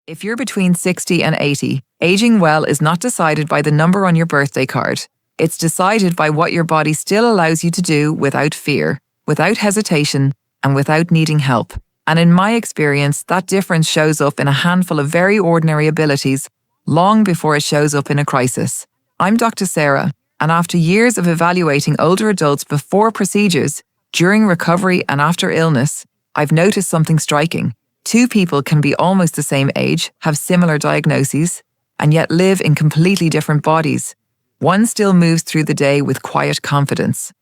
If you're between 60 and 80, aging well is not decided by the number on your birthday card. It's decided by what your body still allows you to do without fear, without hesitation, and without needing help. And in my experience, that difference shows up in a handful of very ordinary abilities long before it shows up in a crisis. I'm Dr. Sarah, and after years of evaluating older adults before procedures, during recovery and after illness, I've noticed something striking. Two people can be almost the same age, have similar diagnoses, and yet live in completely different bodies. One still moves through the day with quiet confidence.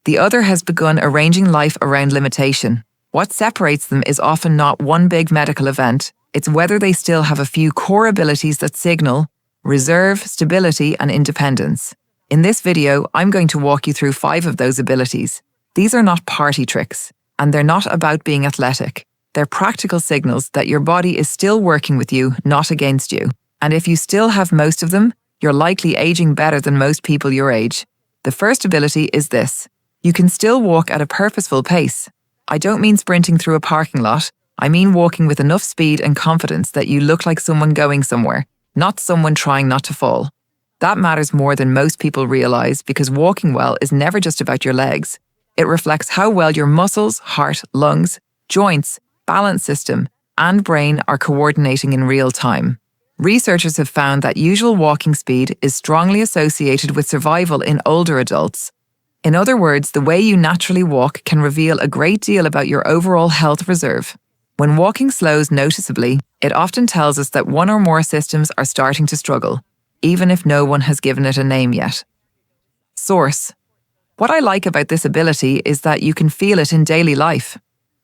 The other has begun arranging life around limitation. What separates them is often not one big medical event, it's whether they still have a few core abilities that signal reserve, stability, and independence. In this video, I'm going to walk you through 5 of those abilities. These are not party tricks, and they're not about being athletic. They're practical signals that your body is still working with you, not against you. And if you still have most of them, you're likely aging better than most people your age. The first ability is this. You can still walk at a purposeful pace. I don't mean sprinting through a parking lot. I mean walking with enough speed and confidence that you look like someone going somewhere, not someone trying not to fall. That matters more than most people realize because walking well is never just about your legs. It reflects how well your muscles, heart, lungs, joints, balance system, and brain are coordinating in real time. Researchers have found that usual walking speed is strongly associated with survival in older adults. In other words, the way you naturally walk can reveal a great deal about your overall health reserve. When walking slows noticeably, it often tells us that one or more systems are starting to struggle, even if no one has given it a name yet. Source. What I like about this ability is that you can feel it in daily life.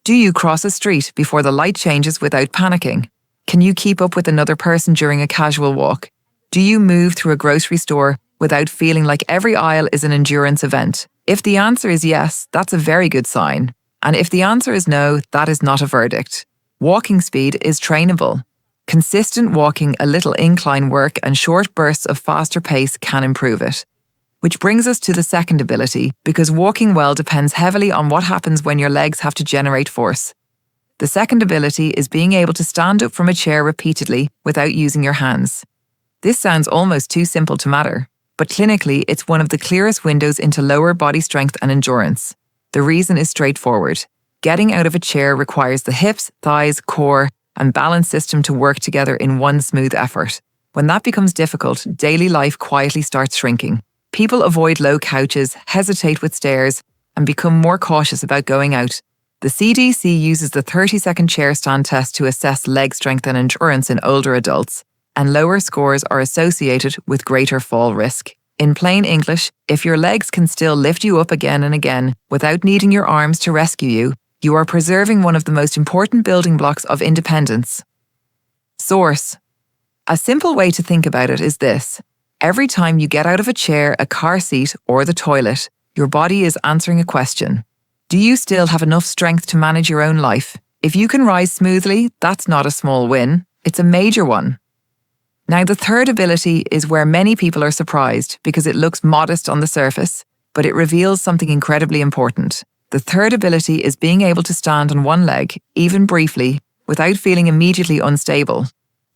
Do you cross a street before the light changes without panicking? Can you keep up with another person during a casual walk? Do you move through a grocery store without feeling like every aisle is an endurance event? If the answer is yes, that's a very good sign. And if the answer is no, that is not a verdict. Walking speed is trainable. Consistent walking, a little incline work, and short bursts of faster pace can improve it. Which brings us to the second ability, because walking well depends heavily on what happens when your legs have to generate force. The second ability is being able to stand up from a chair repeatedly without using your hands. This sounds almost too simple to matter, but clinically it's one of the clearest windows into lower body strength and endurance. The reason is straightforward. Getting out of a chair requires the hips, thighs, core, and balance system to work together in one smooth effort. When that becomes difficult, daily life quietly starts shrinking. People avoid low couches, hesitate with stairs, and become more cautious about going out. The CDC uses the 30-second chair stand test to assess leg strength and endurance in older adults, and lower scores are associated with greater fall risk. In plain English, if your legs can still lift you up again and again without needing your arms to rescue you, you are preserving one of the most important building blocks of independence. Source. A simple way to think about it is this. Every time you get out of a chair, a car seat, or the toilet, your body is answering a question. Do you still have enough strength to manage your own life? If you can rise smoothly, that's not a small win. It's a major one. Now, the third ability is where many people are surprised because it looks modest on the surface, but it reveals something incredibly important. The third ability is being able to stand on one leg, even briefly, without feeling immediately unstable.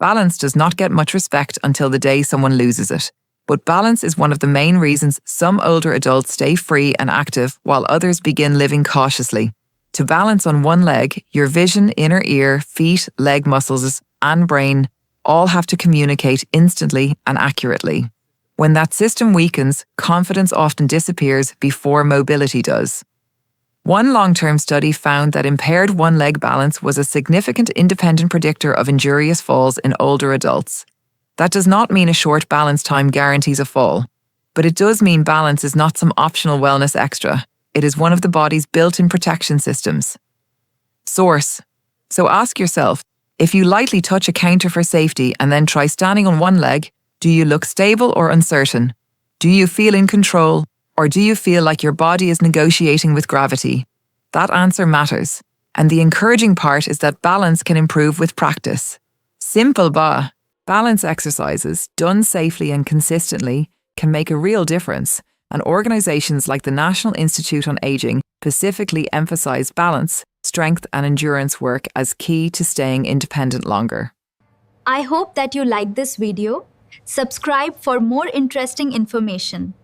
Balance does not get much respect until the day someone loses it. But balance is one of the main reasons some older adults stay free and active while others begin living cautiously. To balance on one leg, your vision, inner ear, feet, leg muscles, and brain all have to communicate instantly and accurately. When that system weakens, confidence often disappears before mobility does. One long-term study found that impaired one-leg balance was a significant independent predictor of injurious falls in older adults. That does not mean a short balance time guarantees a fall, but it does mean balance is not some optional wellness extra. It is one of the body's built-in protection systems. Source. So ask yourself, if you lightly touch a counter for safety and then try standing on one leg, do you look stable or uncertain? Do you feel in control? Or do you feel like your body is negotiating with gravity? That answer matters. And the encouraging part is that balance can improve with practice. Simple balance exercises, done safely and consistently, can make a real difference. And organizations like the National Institute on Aging specifically emphasize balance, strength, and endurance work as key to staying independent longer. I hope that you like this video. Subscribe for more interesting information.